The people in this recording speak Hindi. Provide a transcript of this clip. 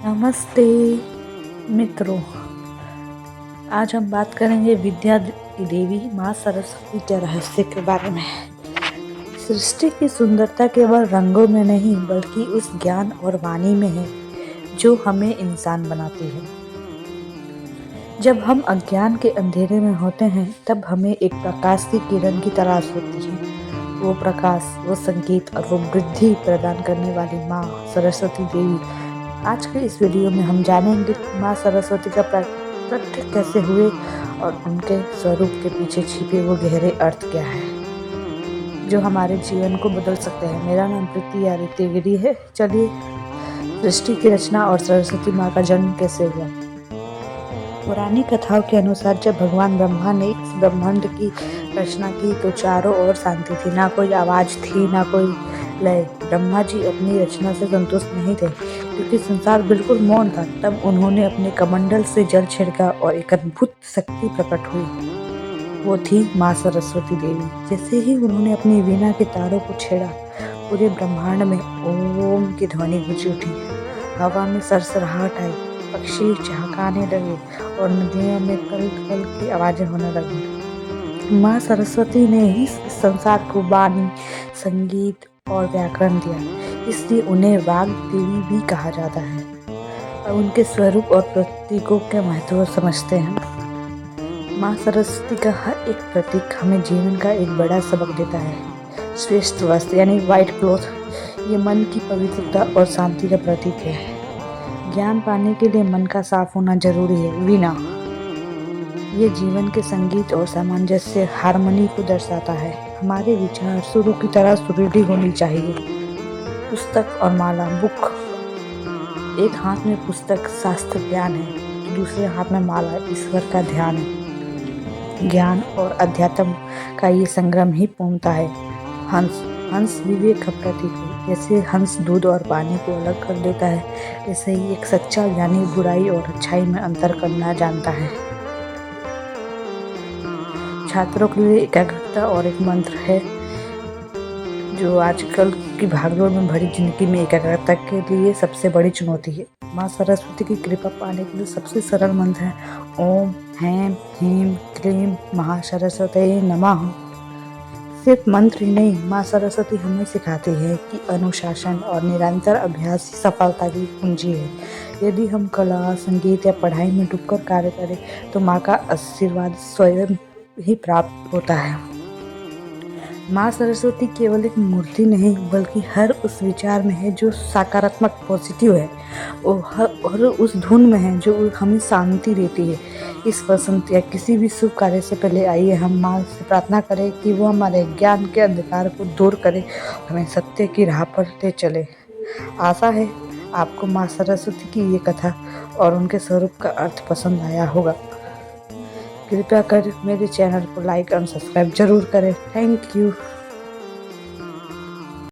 नमस्ते मित्रों, आज हम बात करेंगे विद्या की देवी माँ सरस्वती के रहस्य के बारे में। सृष्टि की सुंदरता केवल रंगों में नहीं बल्कि उस ज्ञान और वाणी में है जो हमें इंसान बनाती है। जब हम अज्ञान के अंधेरे में होते हैं तब हमें एक प्रकाश की किरण की तलाश होती है। वो प्रकाश, वो संगीत और वो वृद्धि प्रदान करने वाली माँ सरस्वती देवी। आज के इस वीडियो में हम जानेंगे माँ सरस्वती का प्रकट कैसे हुए और उनके स्वरूप के पीछे छिपे वो गहरे अर्थ क्या है जो हमारे जीवन को बदल सकते हैं। मेरा नाम प्रीति आदित्य गिरी है। चलिए, सृष्टि की रचना और सरस्वती माँ का जन्म कैसे हुआ। पुरानी कथाओं के अनुसार जब भगवान ब्रह्मा ने इस ब्रह्मांड की रचना की तो चारों ओर शांति थी, ना कोई आवाज थी, ना कोई लय। ब्रह्मा जी अपनी रचना से संतुष्ट नहीं थे क्योंकि संसार बिल्कुल मौन था। तब उन्होंने अपने कमंडल से जल छिड़का और एक अद्भुत शक्ति प्रकट हुई। वो थी माँ सरस्वती देवी। जैसे ही उन्होंने अपनी वीणा के तारों को छेड़ा, पूरे ब्रह्मांड में ओम की ध्वनि गूंज उठी। हवा में सरसराहट आई, पक्षी चहकाने लगे और नदियों में कल कल की आवाजें होने लगी। माँ सरस्वती ने ही संसार को वाणी, संगीत और व्याकरण दिया, इसलिए उन्हें वाग देवी भी कहा जाता है। और उनके स्वरूप और प्रतीकों के महत्व समझते हैं। माँ सरस्वती का हर एक प्रतीक हमें जीवन का एक बड़ा सबक देता है। श्रेष्ठ वस्त्र यानी व्हाइट क्लॉथ, ये मन की पवित्रता और शांति का प्रतीक है। ज्ञान पाने के लिए मन का साफ होना जरूरी है। वीणा, ये जीवन के संगीत और सामंजस्य हारमोनी को दर्शाता है। हमारे विचार सुरों की तरह सुरीली होनी चाहिए। पुस्तक और माला, बुक, एक हाथ में पुस्तक शास्त्र ज्ञान है तो दूसरे हाथ में माला ईश्वर का ध्यान है। ज्ञान और अध्यात्म का ये संगम ही पूर्णता है। हंस विवेक का प्रतीक है। जैसे हंस दूध और पानी को अलग कर देता है, ऐसे ही एक सच्चा ज्ञानी बुराई और अच्छाई में अंतर करना जानता है। छात्रों के लिए एकाग्रता और एक मंत्र है जो आजकल की भागदौड़ में भरी जिंदगी में एकाग्रता के लिए सबसे बड़ी चुनौती है। माँ सरस्वती की कृपा पाने के लिए सबसे सरल मंत्र है ओम हैं ह्रीं क्लीं महासरस्वती नमः। सिर्फ मंत्र ही नहीं, माँ सरस्वती हमें सिखाती है कि अनुशासन और निरंतर अभ्यास ही सफलता की कुंजी है। यदि हम कला, संगीत या पढ़ाई में डूबकर कार्य करें तो माँ का आशीर्वाद स्वयं ही प्राप्त होता है। माँ सरस्वती केवल एक मूर्ति नहीं बल्कि हर उस विचार में है जो सकारात्मक पॉजिटिव है और उस धुन में है जो हमें शांति देती है। इस वसंत या किसी भी शुभ कार्य से पहले आइए हम माँ से प्रार्थना करें कि वो हमारे ज्ञान के अंधकार को दूर करे, हमें सत्य की राह पर ले चले। आशा है आपको माँ सरस्वती की ये कथा और उनके स्वरूप का अर्थ पसंद आया होगा। कृपया कर मेरे चैनल को लाइक और सब्सक्राइब जरूर करें। Thank you.